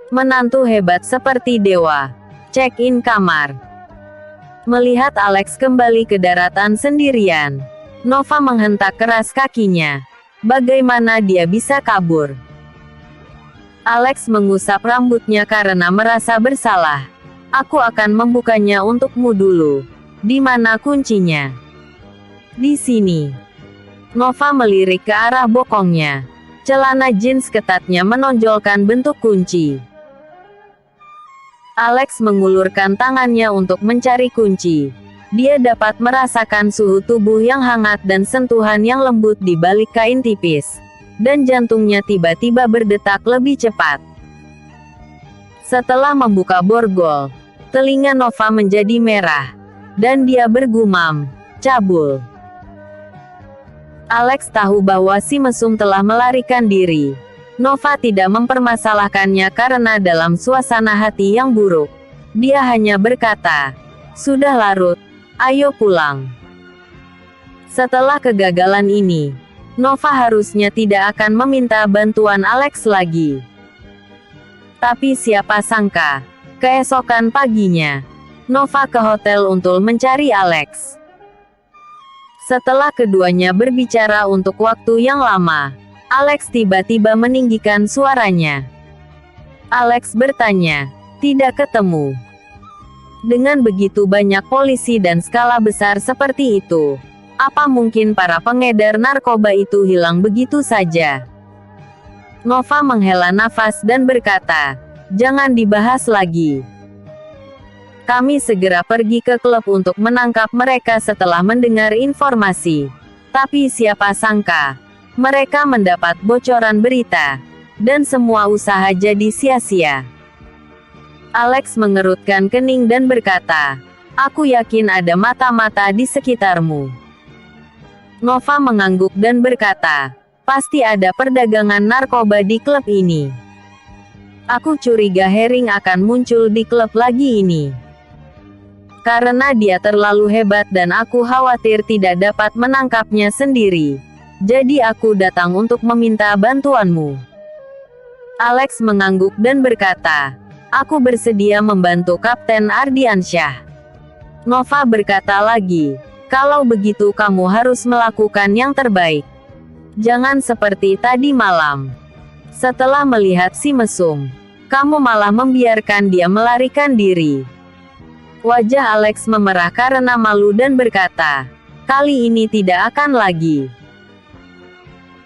Menantu hebat seperti dewa. Check-in kamar. Melihat Alex kembali ke daratan sendirian, Nova menghentak keras kakinya. Bagaimana dia bisa kabur? Alex mengusap rambutnya karena merasa bersalah. Aku akan membukanya untukmu dulu. Di mana kuncinya? Di sini. Nova melirik ke arah bokongnya. Celana jeans ketatnya menonjolkan bentuk kunci. Alex mengulurkan tangannya untuk mencari kunci. Dia dapat merasakan suhu tubuh yang hangat dan sentuhan yang lembut di balik kain tipis. Dan jantungnya tiba-tiba berdetak lebih cepat. Setelah membuka borgol, telinga Nova menjadi merah. Dan dia bergumam, cabul. Alex tahu bahwa si mesum telah melarikan diri. Nova tidak mempermasalahkannya karena dalam suasana hati yang buruk. Dia hanya berkata, "Sudah larut, ayo pulang." Setelah kegagalan ini, Nova harusnya tidak akan meminta bantuan Alex lagi. Tapi siapa sangka, keesokan paginya, Nova ke hotel untuk mencari Alex. Setelah keduanya berbicara untuk waktu yang lama, Alex tiba-tiba meninggikan suaranya. Alex bertanya, "Tidak ketemu?" Dengan begitu banyak polisi dan skala besar seperti itu, apa mungkin para pengedar narkoba itu hilang begitu saja? Nova menghela nafas dan berkata, "Jangan dibahas lagi. Kami segera pergi ke klub untuk menangkap mereka setelah mendengar informasi." Tapi siapa sangka, mereka mendapat bocoran berita, dan semua usaha jadi sia-sia. Alex mengerutkan kening dan berkata, "Aku yakin ada mata-mata di sekitarmu." Nova mengangguk dan berkata, "Pasti ada perdagangan narkoba di klub ini. Aku curiga Herring akan muncul di klub lagi ini. Karena dia terlalu hebat dan aku khawatir tidak dapat menangkapnya sendiri. Jadi aku datang untuk meminta bantuanmu." Alex mengangguk dan berkata, "Aku bersedia membantu Kapten Ardiansyah." Nova berkata lagi, "Kalau begitu kamu harus melakukan yang terbaik. Jangan seperti tadi malam. Setelah melihat si mesum, kamu malah membiarkan dia melarikan diri." Wajah Alex memerah karena malu dan berkata, "Kali ini tidak akan lagi.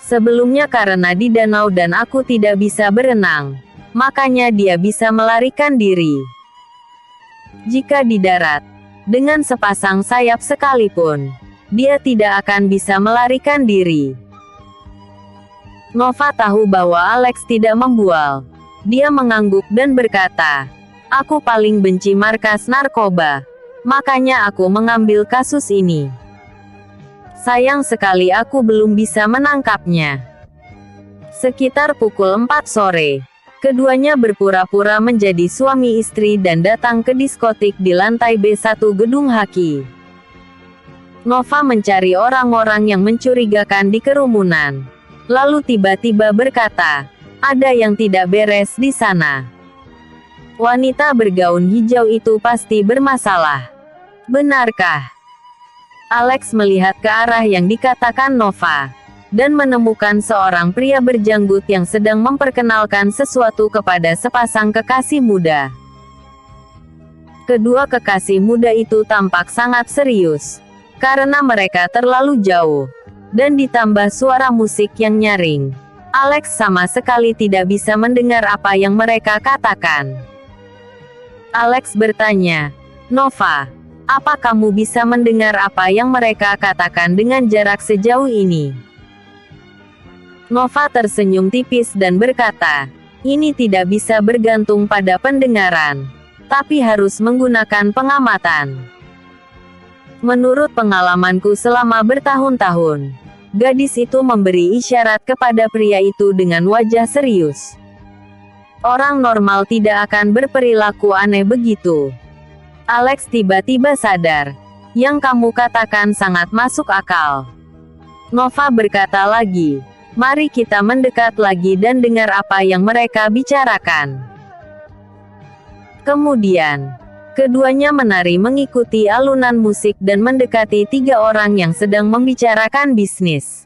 Sebelumnya karena di danau dan aku tidak bisa berenang, makanya dia bisa melarikan diri. Jika di darat, dengan sepasang sayap sekalipun, dia tidak akan bisa melarikan diri." Nova tahu bahwa Alex tidak membual. Dia mengangguk dan berkata, "Aku paling benci markas narkoba. Makanya aku mengambil kasus ini. Sayang sekali aku belum bisa menangkapnya." Sekitar pukul 4 sore, keduanya berpura-pura menjadi suami istri dan datang ke diskotik di lantai B1 gedung Haki. Nova mencari orang-orang yang mencurigakan di kerumunan. Lalu tiba-tiba berkata, "Ada yang tidak beres di sana. Wanita bergaun hijau itu pasti bermasalah. Benarkah?" Alex melihat ke arah yang dikatakan Nova, dan menemukan seorang pria berjanggut yang sedang memperkenalkan sesuatu kepada sepasang kekasih muda. Kedua kekasih muda itu tampak sangat serius, karena mereka terlalu jauh, dan ditambah suara musik yang nyaring. Alex sama sekali tidak bisa mendengar apa yang mereka katakan. Alex bertanya, "Nova, apa kamu bisa mendengar apa yang mereka katakan dengan jarak sejauh ini?" Nova tersenyum tipis dan berkata, "Ini tidak bisa bergantung pada pendengaran, tapi harus menggunakan pengamatan. Menurut pengalamanku selama bertahun-tahun, gadis itu memberi isyarat kepada pria itu dengan wajah serius. Orang normal tidak akan berperilaku aneh begitu." Alex tiba-tiba sadar, "Yang kamu katakan sangat masuk akal." Nova berkata lagi, "Mari kita mendekat lagi dan dengar apa yang mereka bicarakan." Kemudian, keduanya menari mengikuti alunan musik dan mendekati 3 orang yang sedang membicarakan bisnis.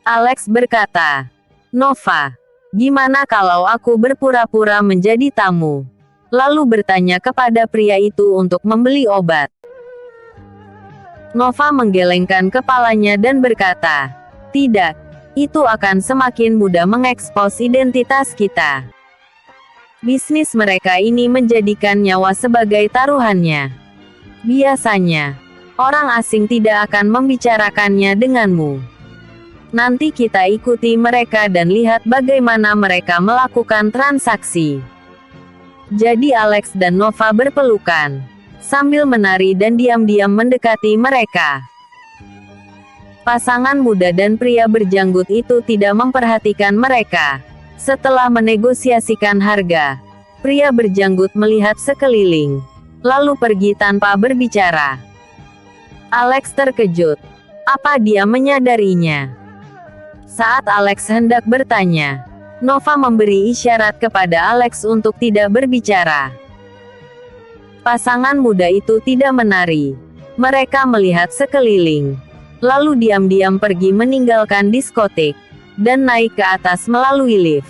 Alex berkata, "Nova, gimana kalau aku berpura-pura menjadi tamu?" Lalu bertanya kepada pria itu untuk membeli obat. Nova menggelengkan kepalanya dan berkata, "Tidak, itu akan semakin mudah mengekspos identitas kita." Bisnis mereka ini menjadikan nyawa sebagai taruhannya. Biasanya, orang asing tidak akan membicarakannya denganmu. Nanti kita ikuti mereka dan lihat bagaimana mereka melakukan transaksi. Jadi Alex dan Nova berpelukan, sambil menari dan diam-diam mendekati mereka. Pasangan muda dan pria berjanggut itu tidak memperhatikan mereka. Setelah menegosiasikan harga, pria berjanggut melihat sekeliling, lalu pergi tanpa berbicara. Alex terkejut. Apa dia menyadarinya? Saat Alex hendak bertanya, Nova memberi isyarat kepada Alex untuk tidak berbicara. Pasangan muda itu tidak menari. Mereka melihat sekeliling, lalu diam-diam pergi meninggalkan diskotik dan naik ke atas melalui lift.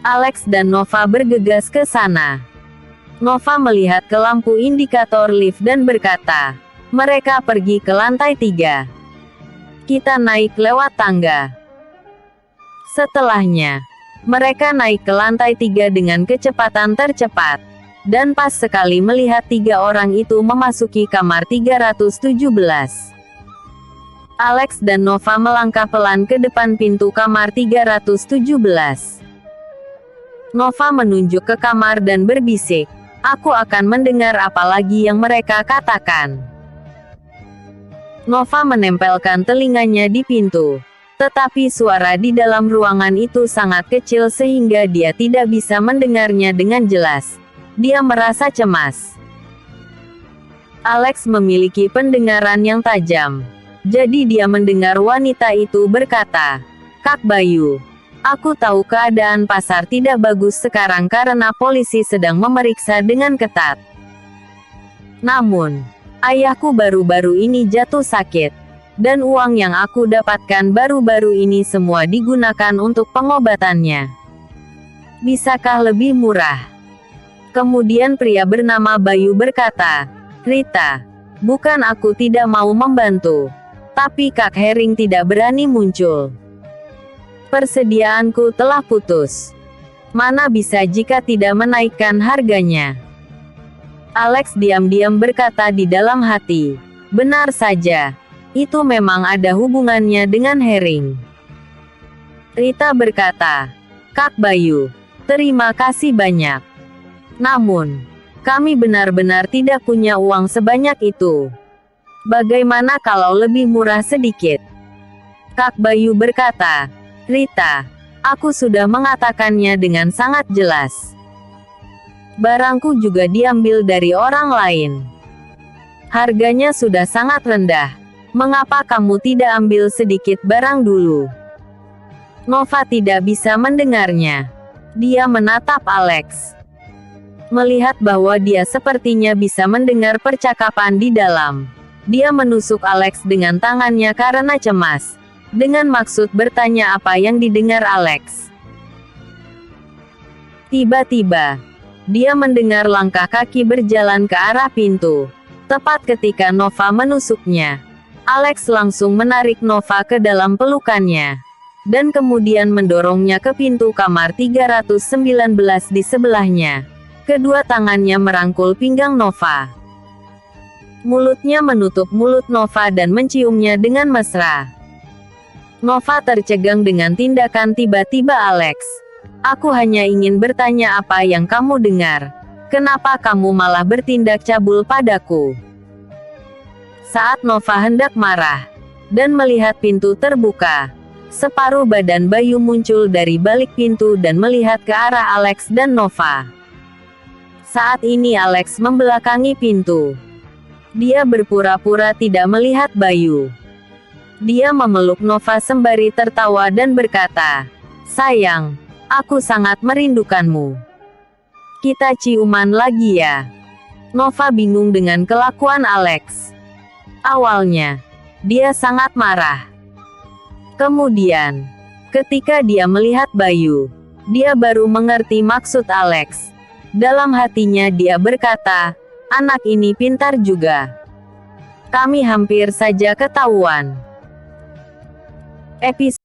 Alex dan Nova bergegas ke sana. Nova melihat ke lampu indikator lift dan berkata, "Mereka pergi ke lantai 3. Kita naik lewat tangga." Setelahnya, mereka naik ke lantai 3 dengan kecepatan tercepat, dan pas sekali melihat 3 orang itu memasuki kamar 317. Alex dan Nova melangkah pelan ke depan pintu kamar 317. Nova menunjuk ke kamar dan berbisik, "Aku akan mendengar apa lagi yang mereka katakan." Nova menempelkan telinganya di pintu, tetapi suara di dalam ruangan itu sangat kecil sehingga dia tidak bisa mendengarnya dengan jelas. Dia merasa cemas. Alex memiliki pendengaran yang tajam. Jadi dia mendengar wanita itu berkata, "Kak Bayu, aku tahu keadaan pasar tidak bagus sekarang karena polisi sedang memeriksa dengan ketat. Namun, ayahku baru-baru ini jatuh sakit, dan uang yang aku dapatkan baru-baru ini semua digunakan untuk pengobatannya. Bisakah lebih murah?" Kemudian pria bernama Bayu berkata, "Rita, bukan aku tidak mau membantu. Tapi Kak Hering tidak berani muncul. Persediaanku telah putus. Mana bisa jika tidak menaikkan harganya." Alex diam-diam berkata di dalam hati, "Benar saja. Itu memang ada hubungannya dengan Hering." Rita berkata, "Kak Bayu, terima kasih banyak. Namun, kami benar-benar tidak punya uang sebanyak itu. Bagaimana kalau lebih murah sedikit?" Kak Bayu berkata, "Rita, aku sudah mengatakannya dengan sangat jelas. Barangku juga diambil dari orang lain. Harganya sudah sangat rendah. Mengapa kamu tidak ambil sedikit barang dulu?" Nova tidak bisa mendengarnya. Dia menatap Alex. Melihat bahwa dia sepertinya bisa mendengar percakapan di dalam, dia menusuk Alex dengan tangannya karena cemas, dengan maksud bertanya apa yang didengar Alex. Tiba-tiba, dia mendengar langkah kaki berjalan ke arah pintu. Tepat ketika Nova menusuknya, Alex langsung menarik Nova ke dalam pelukannya, dan kemudian mendorongnya ke pintu kamar 319 di sebelahnya. Kedua tangannya merangkul pinggang Nova. Mulutnya menutup mulut Nova dan menciumnya dengan mesra. Nova tercegang dengan tindakan tiba-tiba Alex. "Aku hanya ingin bertanya apa yang kamu dengar. Kenapa kamu malah bertindak cabul padaku?" Saat Nova hendak marah dan melihat pintu terbuka, separuh badan Bayu muncul dari balik pintu dan melihat ke arah Alex dan Nova. Saat ini Alex membelakangi pintu. Dia berpura-pura tidak melihat Bayu. Dia memeluk Nova sembari tertawa dan berkata, "Sayang, aku sangat merindukanmu." Kita ciuman lagi ya. Nova bingung dengan kelakuan Alex. Awalnya, dia sangat marah. Kemudian, ketika dia melihat Bayu, dia baru mengerti maksud Alex. Dalam hatinya dia berkata, anak ini pintar juga. Kami hampir saja ketahuan. Episode